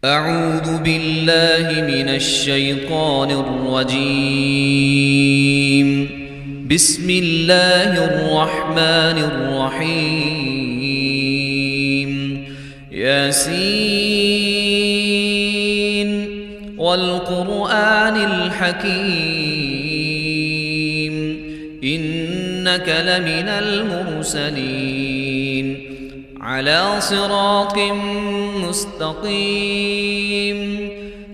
أعوذ بالله من الشيطان الرجيم. بسم الله الرحمن الرحيم. ياسين والقرآن الحكيم إنك لمن المرسلين على صراط مستقيم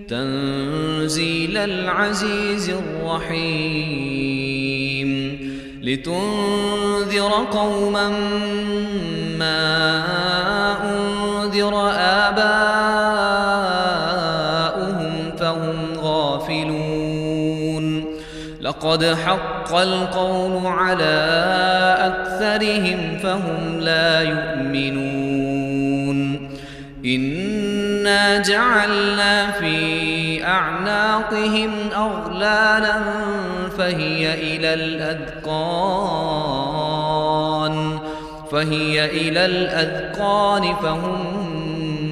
تنزيل العزيز الرحيم لتنذر قوما ما أنذر آباؤهم فهم غافلون لقد حق القول على أكثرهم فهم لا يؤمنون إنا جعلنا في أعناقهم أغلالا فهي إلى الأذقان فهم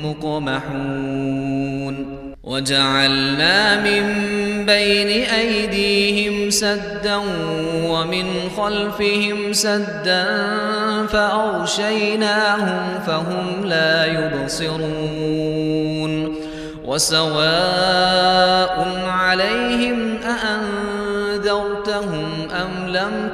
مقمحون وجعلنا من بين أيديهم سدا ومن خلفهم سدا فأغشيناهم فهم لا يبصرون وسواء عليهم أأنذرتهم أم لم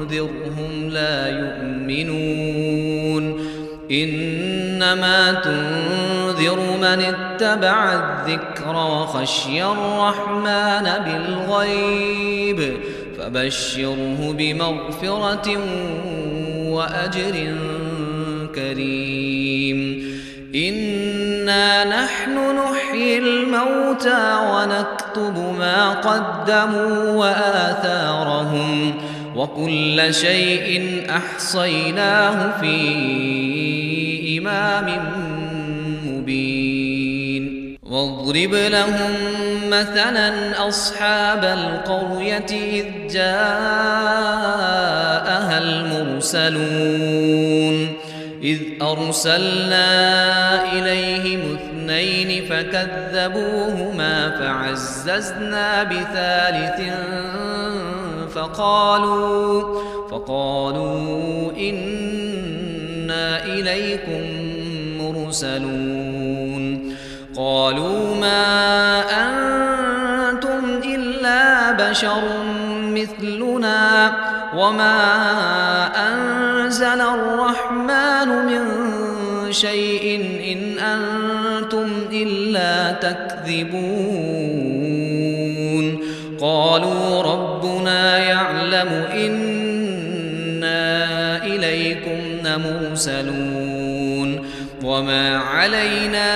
تنذرهم لا يؤمنون إنما تنذر من اتبع الذكر وخشي الرحمن بالغيب فبشره بمغفرة وأجر كريم إنا نحن نحيي الموتى ونكتب ما قدموا وآثارهم وكل شيء أحصيناه في إمام مبين واضرب لهم مثلا أصحاب القرية إذ جاءها المرسلون إذ أرسلنا إليهم اثنين فكذبوهما فعززنا بثالث فقالوا إنا إليكم مرسلون قالوا ما أنتم إلا بشر مثلنا وما أنزل الرحمن من شيء إن أنتم إلا تكذبون قالوا ربنا يعلم إنا إليكم لمرسلون وما علينا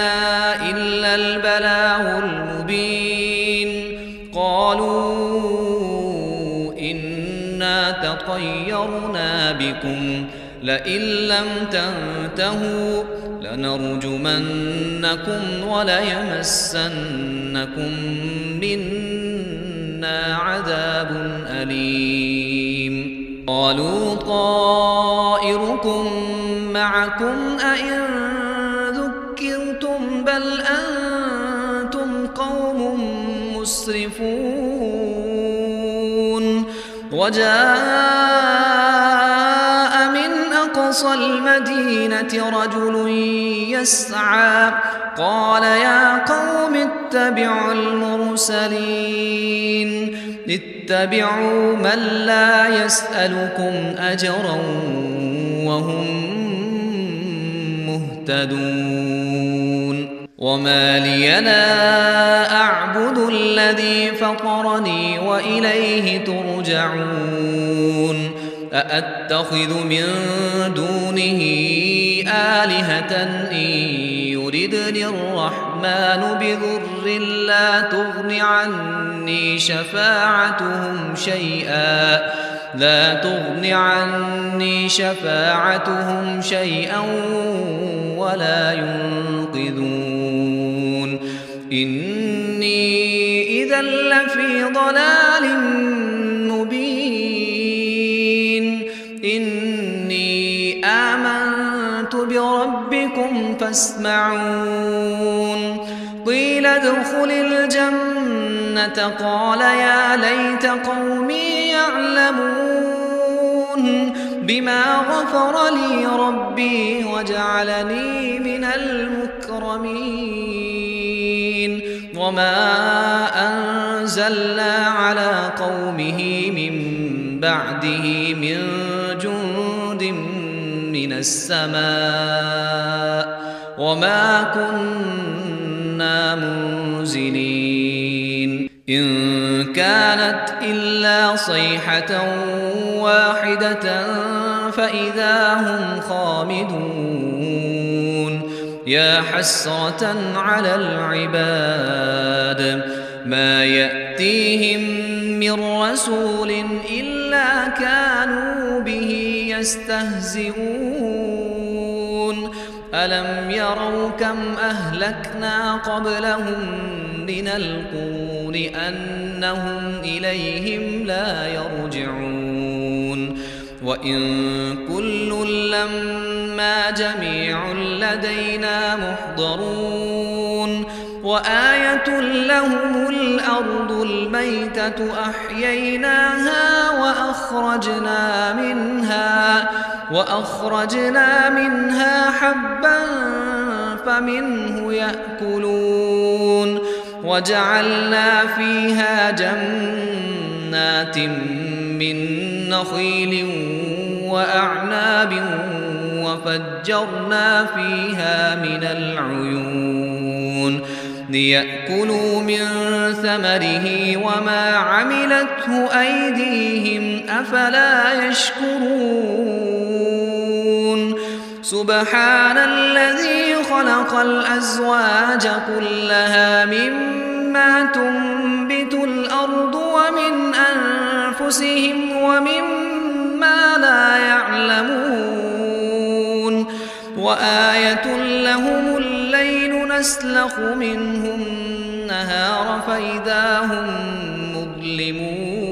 إلا البلاغ المبين قالوا إنا تطيرنا بكم لئن لم تنتهوا لنرجمنكم وليمسنكم منا عذاب أليم قالوا طائركم معكم أئن ذكرتم بل أنتم قوم مسرفون وجاء من أقصى المدينة رجل يسعى قال يا قوم اتبعوا المرسلين اتبعوا من لا يسألكم أجرا وهم مهتدون وما لي لا أعبد الذي فطرني وإليه ترجعون أأتخذ من دونه آلهة إن يردني الرحمن بضر لا تغن عني شفاعتهم شيئا ولا ينقذون إني إذا لفي ضلال مبين إني آمنت بربكم فاسمعون قيل ادخل الجنة قال يا ليت قومي يعلمون بما غفر لي ربي وجعلني من المكرمين وما أنزلنا على قومه من بعده من جند من السماء وما كنا منزلين إن كانت إلا صيحة واحدة فإذا هم خامدون يا حسرة على العباد ما يأتيهم من رسول إلا كانوا به يستهزئون ألم يروا كم أهلكنا قبلهم من القرون أنهم إليهم لا يرجعون وإن كل لما جميع لدينا محضرون وآية لهم الأرض الميتة أحييناها وأخرجنا منها حبا فمنه يأكلون وجعلنا فيها جنات من نخيل وأعناب وفجرنا فيها من العيون ليأكلوا من ثمره وما عملته أيديهم أفلا يشكرون سبحان الذي خلق الأزواج كلها مما تنبت الأرض ومن أنفسهم ومما لا يعلمون وآية لهم الليل نسلخ منه النهار فإذا هم مظلمون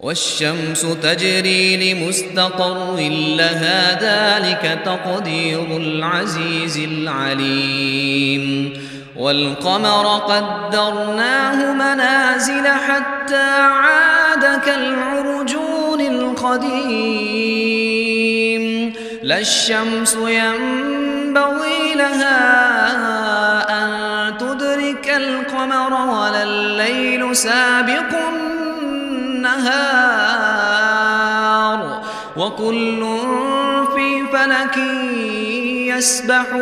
والشمس تجري لمستقر لها ذلك تقدير العزيز العليم والقمر قدرناه منازل حتى عاد كالعرجون القديم لا الشمس ينبغي لها أن تدرك القمر ولا الليل سابق النهار وكل في فلك يسبحون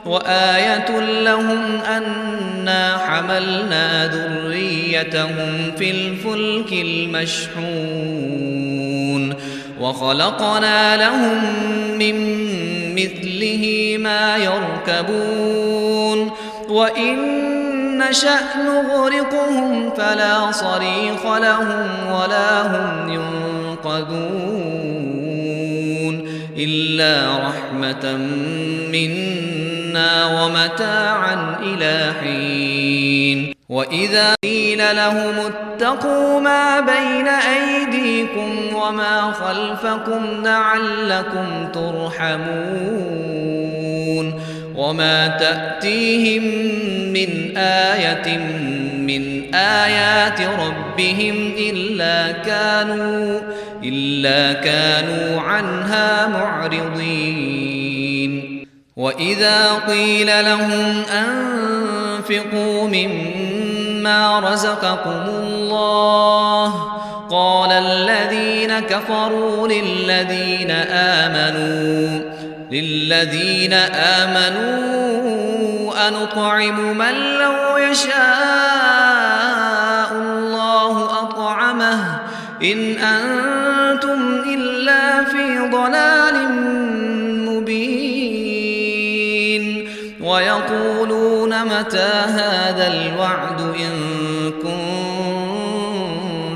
وآية لهم أنا حملنا ذريتهم في الفلك المشحون وخلقنا لهم من مثله ما يركبون وإن نشأ نغرقهم فلا صريخ لهم ولا هم ينقذون إلا رحمة منا ومتاعا إلى حين وإذا قيل لهم اتقوا ما بين أيديكم وما خلفكم لعلكم ترحمون وما تأتيهم من آية من آيات ربهم إلا كانوا عنها معرضين وإذا قيل لهم أنفقوا مما رزقكم الله قال الذين كفروا للذين آمنوا أنطعم من لو يشاء الله أطعمه إن أنتم إلا في ضلال مبين ويقولون متى هذا الوعد إن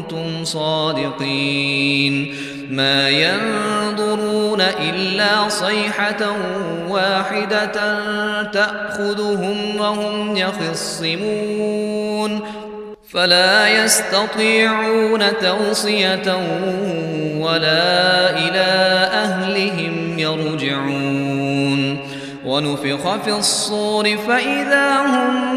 كنتم صادقين ما ينظرون إلا صيحة واحدة تأخذهم وهم يخصمون فلا يستطيعون توصية ولا إلى أهلهم يرجعون ونفخ في الصور فإذا هم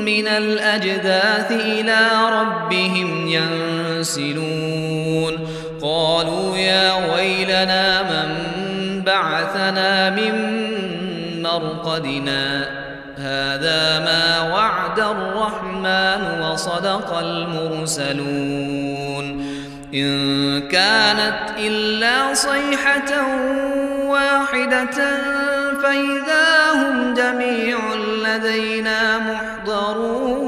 من الأجداث إلى ربهم ينسلون قالوا يا ويلنا من بعثنا من مرقدنا هذا ما وعد الرحمن وصدق المرسلون إن كانت إلا صيحة واحدة فإذا هم جميع لدينا محضرون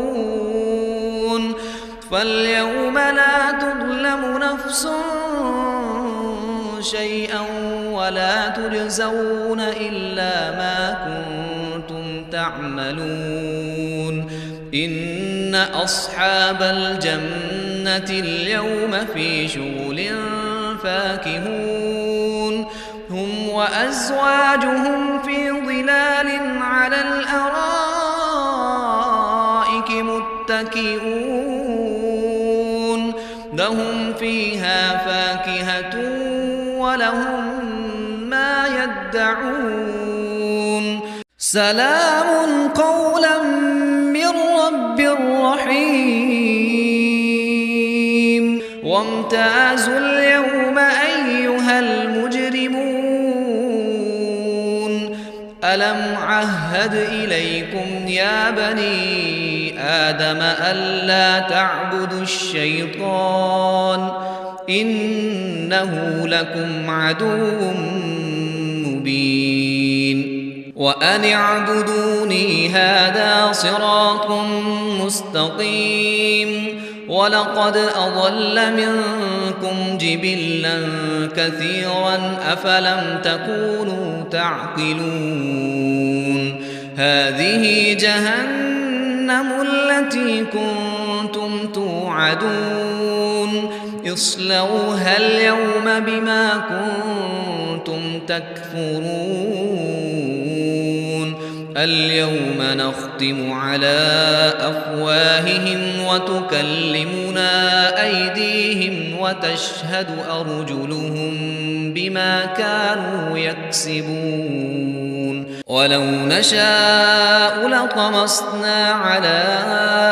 فاليوم لا تظلم نفس شيئا ولا تجزون إلا ما كنتم تعملون إن أصحاب الجنة اليوم في شغل فاكهون هم وأزواجهم في ظلال على الأرائك متكئون لهم فيها فاكهة ولهم ما يدعون سلام قولا من رب رحيم وامتازوا اليوم أيها المجرمون ألم عهد إليكم يا بني آدم ألا تعبدوا الشيطان إنه لكم عدو مبين وأن اعبدوني هذا صراط مستقيم ولقد أضل منكم جبلا كثيرا أفلم تكونوا تعقلون هذه جهنم التي كنتم توعدون اصلوها اليوم بما كنتم تكفرون اليوم نختم على أفواههم وتكلمنا أيديهم وتشهد أرجلهم بما كانوا يكسبون ولو نشاء لطمسنا على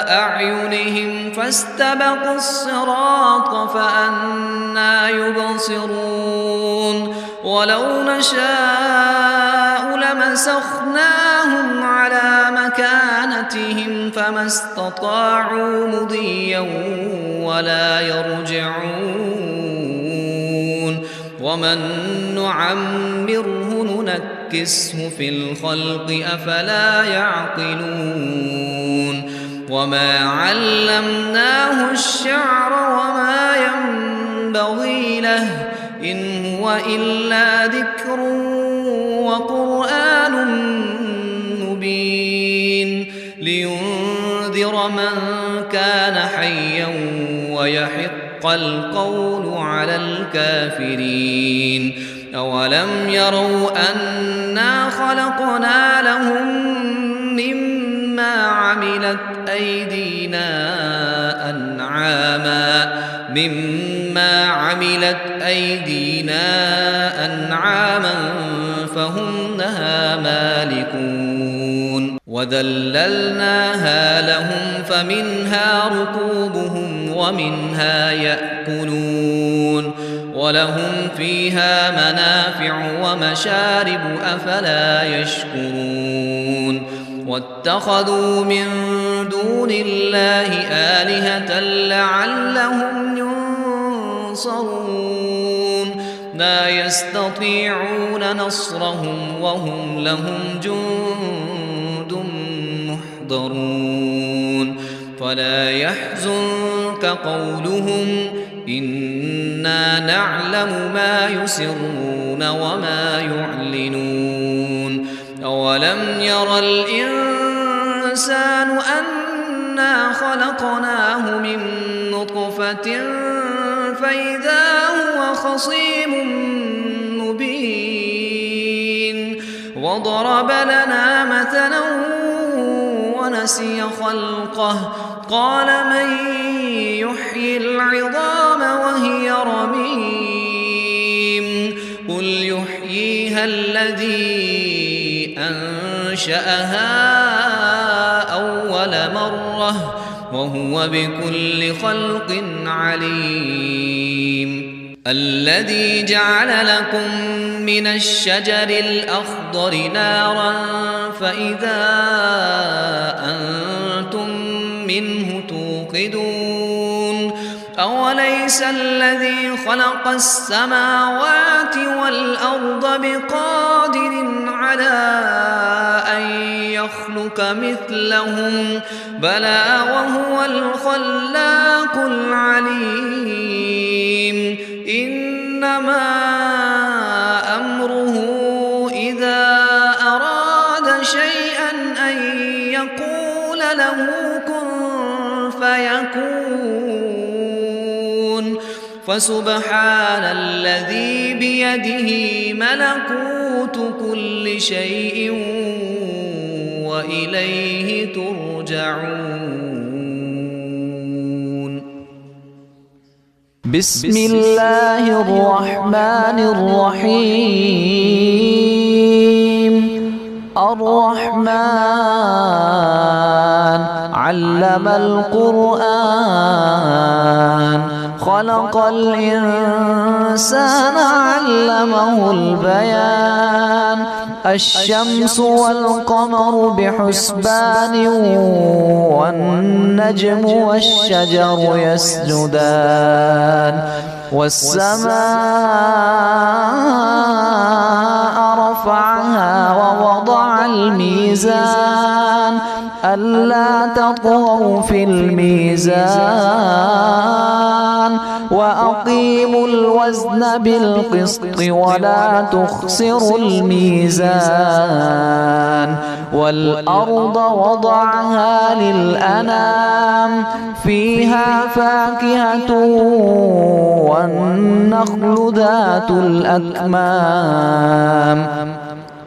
أعينهم فاستبقوا الصراط فأنى يبصرون ولو نشاء لمسخناهم على مكانتهم فما استطاعوا مضيا ولا يرجعون ومن نعمره ننكسه في الخلق أفلا يعقلون وما علمناه الشعر وما ينبغي له إن هو إلا ذكر وقرآن مبين لينذر من كان حيا ويحق القول على الكافرين أولم يروا أنا خلقنا لهم مما عملت أيدينا أنعاما فهم لها مالكون وذللناها لهم فمنها ركوبهم ومنها يأكلون ولهم فيها منافع ومشارب أفلا يشكرون واتخذوا من دون الله آلهة لعلهم ينصرون لا يستطيعون نصرهم وهم لهم جند محضرون فلا يحزنك قولهم إنا نعلم ما يسرون وما يعلنون أولم ير الإنسان أنا خلقناه من نطفة فإذا هو خصيم مبين وضرب لنا مثلا ونسي خلقه قال من يحيي العظام وهي رميم قل الذي أنشأها أول مرة وهو بكل خلق عليم. الذي جعل لكم من الشجر الأخضر نارا فإذا أنتم منه توقدون. أوليس الذي خلق السماوات والأرض بقادر على أن يخلق مثلهم بلى وهو الخلاق العليم. إنما أمره إذا أراد شيئا أن يقول له كن فيكون. فسبحان الذي بيده ملكوت كل شيء وإليه ترجعون. بسم الله الرحمن الرحيم. الرحمن علم القرآن خلق الإنسان علمه البيان. الشمس والقمر بحسبان والنجم والشجر يسجدان. والسماء رفعها ووضع الميزان ألا تطغوا في الميزان وأقيموا الوزن بالقسط ولا تخسروا الميزان. والأرض وضعها للأنام فيها فاكهة والنخل ذات الأكمام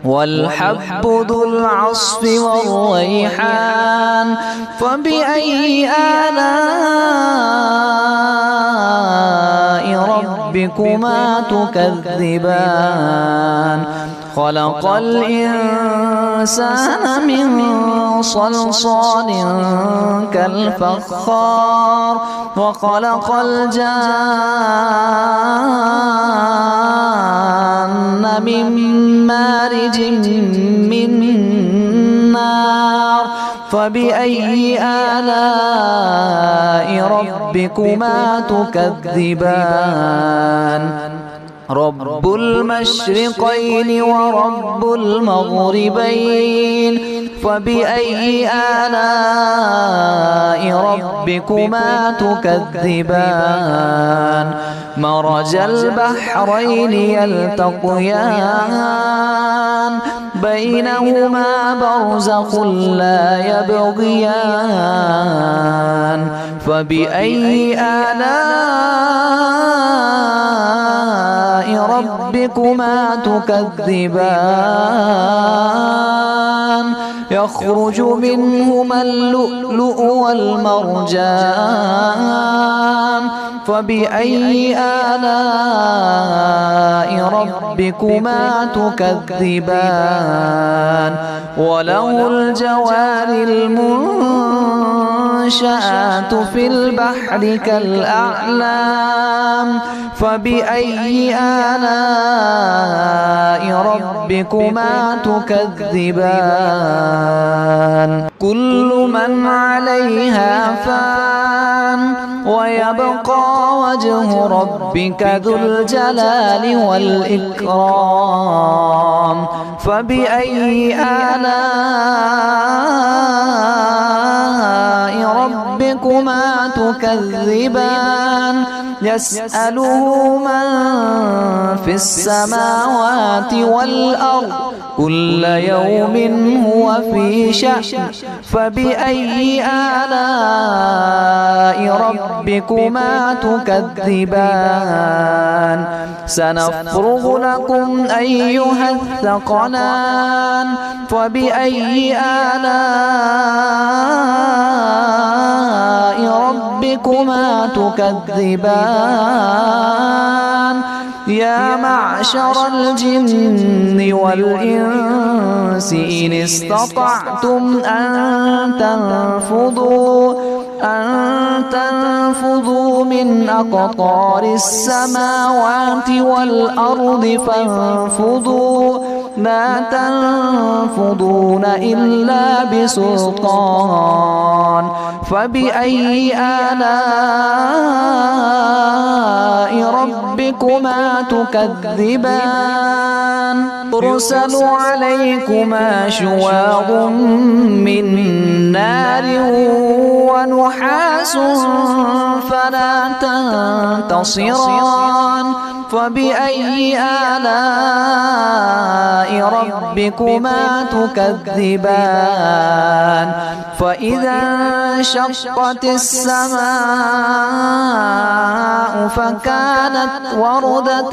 والحب ذو العصف والريحان. فبأي آلاء ربكما تكذبان؟ خلق الإنسان من صلصال كالفخار وخلق الجان من مارج من نار. فبأي آلاء ربكما تكذبان؟ رب المشرقين ورب المغربين. فبأي آلاء ربكما تكذبان؟ مرج البحرين يلتقيان بينهما برزخ لا يبغيان. فبأي آلاء ربكما تكذبان؟ يخرج منهما اللؤلؤ والمرجان. فبأي آلاء ربكما تكذبان؟ وله الجوار المنشآت في البحر كالأعلام. فبأي آلاء ربكما تكذبان؟ كل من عليها فان ويبقى وجه ربك ذو الجلال والإكرام. فبأي آلاء ربكما تكذبان؟ يسأله من في السماوات والأرض كل يوم هو في شأن. فبأي آلاء ربكما تكذبان؟ سنفرغ لكم أيها الثقلان فبأي آلاء ربكما تكذبان يا معشر الجن والإنس إن استطعتم أن تنفذوا من أقطار السماوات والأرض فانفذوا لا تنفذون إلا بسلطان فبأي آلاء ربكما تكذبان ترسل عليكما شواظ من نار ونحاس فلا تنتصران فبأي آلاء ربكما تكذبان فإذا انشقت السماء فكانت وردة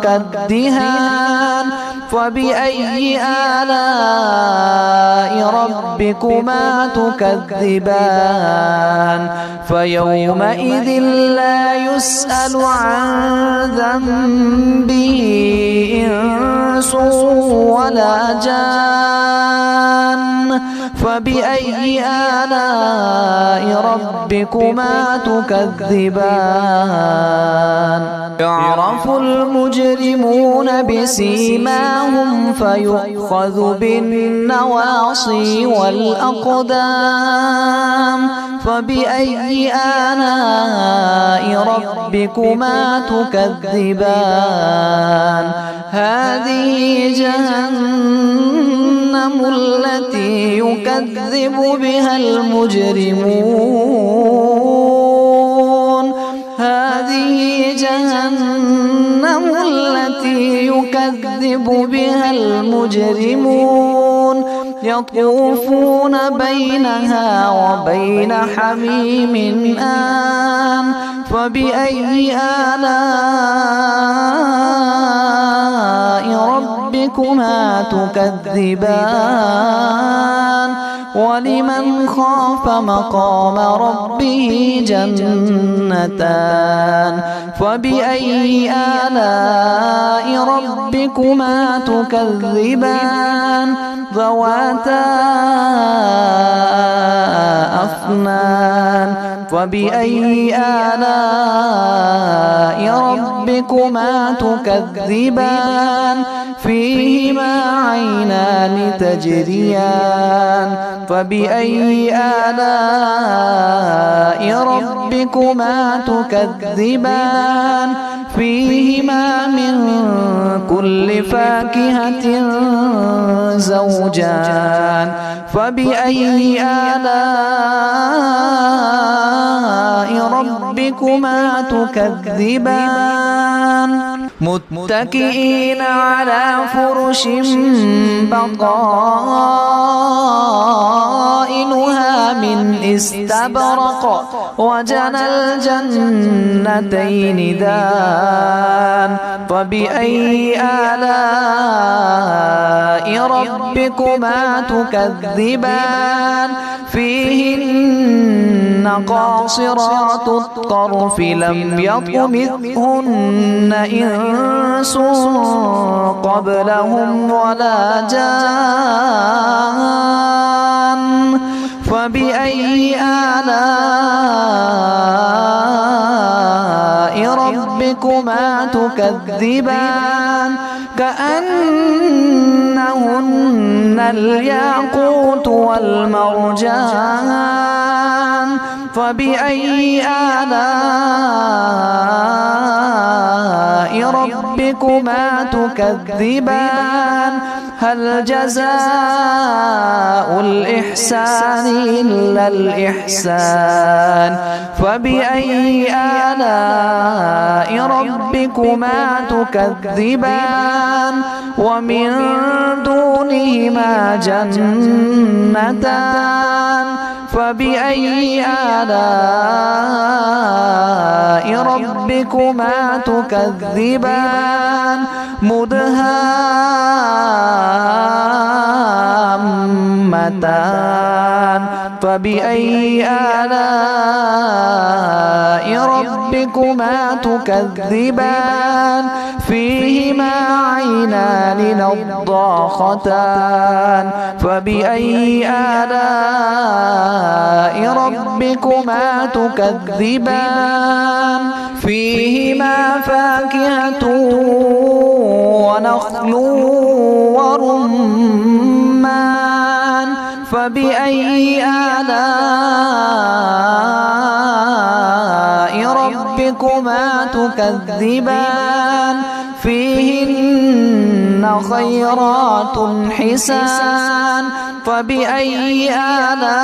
كالدهان فبأي آلاء ربكما تكذبان فيومئذ لا يسأل عن ذنبه إنس ولا جان فبأي آلاء ربكما تكذبان يعرف المجرمون بسيماهم فيؤخذ بالنواصي والأقدام فبأي آلاء ربكما تكذبان هذه جهنم التي يكذب بها المجرمون هذه جهنم التي يكذب بها المجرمون يطوفون بينها وبين حميم آن فبأي آلاء ربكما تكذبان ولمن خاف مقام ربه جنتان فبأي آلاء ربكما تكذبان ذواتا أفنان فبأي آلاء ربكما تكذبان فيهما عينان تجريان فبأي آلاء ربكما تكذبان فيهما من كل فاكهة زوجان فبأي آلاء ربكما تكذبان متكئين على فرش بطائنها من استبرق وجنى الجنتين دان فبأي آلاء ربكما تكذبان فيهن قاصرات الطرف لم يطمثهن إنس قبلهم ولا جان فبأي آلاء ربكما تكذبان كأنهن الياقوت والمرجان فبأي آلاء ربكما تكذبان هل جزاء الإحسان إلا الإحسان فبأي آلاء ربكما تكذبان ومن دونهما جنتان فبأي آلاء ربكما تكذبان مدهامتان فبأي آلاء ربكما تكذبان فيهما عينان نضاختان فبأي آلاء ربكما تكذبان فيهما فاكهة ونخل ورمان فبأي آلاء ربكما تكذبان فيهن خيرات حسان فبأي آلاء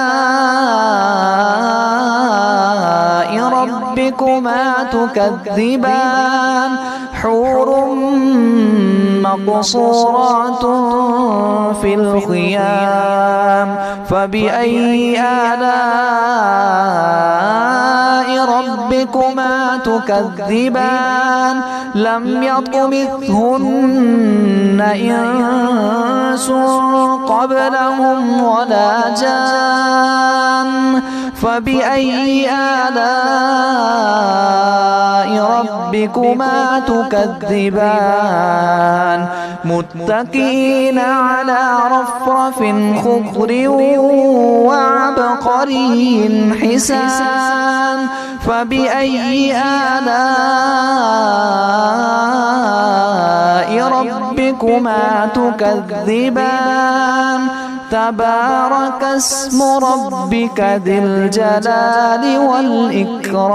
ربكما تكذبان حور مقصورات في الخيام فبأي آلاء ربكما تكذبان لم يطمثهن إنس قبلهم ولا جان فبأي آلاء ربكما تكذبان متكئين على رفرف خضر وعبقري حسان فبأي آلاء ربكما تكذبان تبارك اسم ربك ذي الجلال والإكرام